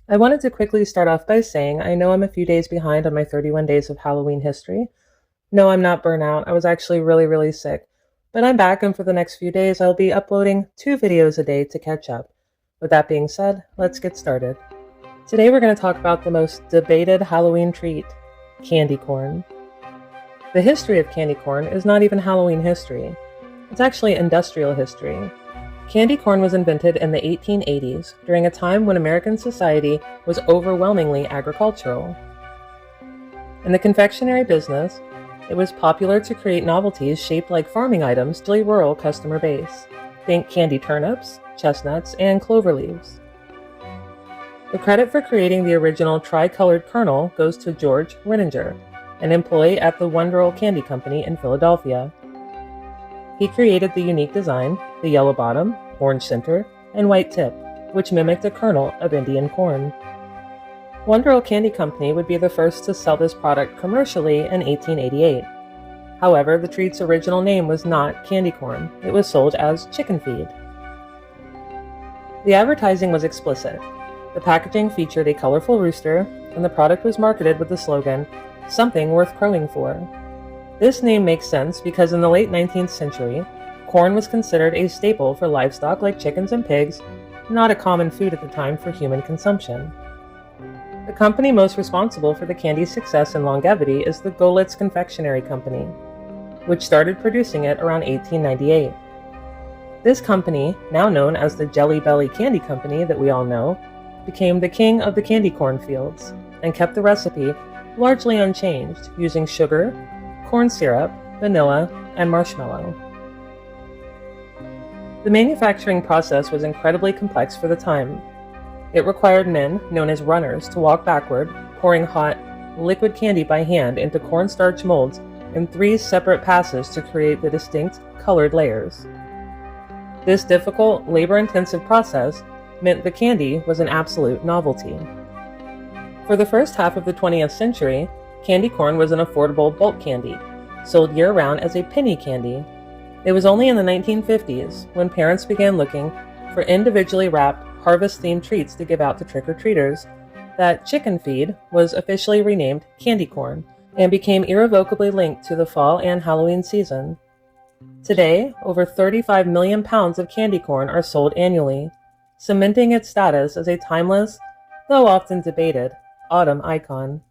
I wanted to quickly start off by saying I know I'm a few days behind on my 31 days of Halloween history. No, I'm not burnout. I was actually really sick. But I'm back, and for the next few days, I'll be uploading 2 videos a day to catch up. With that being said, let's get started. Today we're going to talk about the most debated Halloween treat, candy corn. The history of candy corn is not even Halloween history. It's actually industrial history. Candy corn was invented in the 1880s during a time when American society was overwhelmingly agricultural. In the confectionery business, it was popular to create novelties shaped like farming items to a rural customer base. Think candy turnips, chestnuts, and clover leaves. The credit for creating the original tri-colored kernel goes to George Renninger, an employee at the Wonderful Candy Company in Philadelphia. He created the unique design, the yellow bottom, orange center, and white tip, which mimicked a kernel of Indian corn. Wonderful Candy Company would be the first to sell this product commercially in 1888. However, the treat's original name was not candy corn. It was sold as chicken feed. The advertising was explicit. The packaging featured a colorful rooster, and the product was marketed with the slogan, "Something worth crowing for." This name makes sense because in the late 19th century, corn was considered a staple for livestock like chickens and pigs, not a common food at the time for human consumption. The company most responsible for the candy's success and longevity is the Goelitz Confectionery Company, which started producing it around 1898. This company, now known as the Jelly Belly Candy Company that we all know, became the king of the candy corn fields and kept the recipe largely unchanged, using sugar, corn syrup, vanilla, and marshmallow. The manufacturing process was incredibly complex for the time. It required men, known as runners, to walk backward, pouring hot, liquid candy by hand into cornstarch molds in 3 separate passes to create the distinct, colored layers. This difficult, labor-intensive process meant the candy was an absolute novelty. For the first half of the 20th century, candy corn was an affordable bulk candy, sold year-round as a penny candy. It was only in the 1950s, when parents began looking for individually wrapped, harvest-themed treats to give out to trick-or-treaters, that chicken feed was officially renamed candy corn and became irrevocably linked to the fall and Halloween season. Today, over 35 million pounds of candy corn are sold annually, cementing its status as a timeless, though often debated, autumn icon.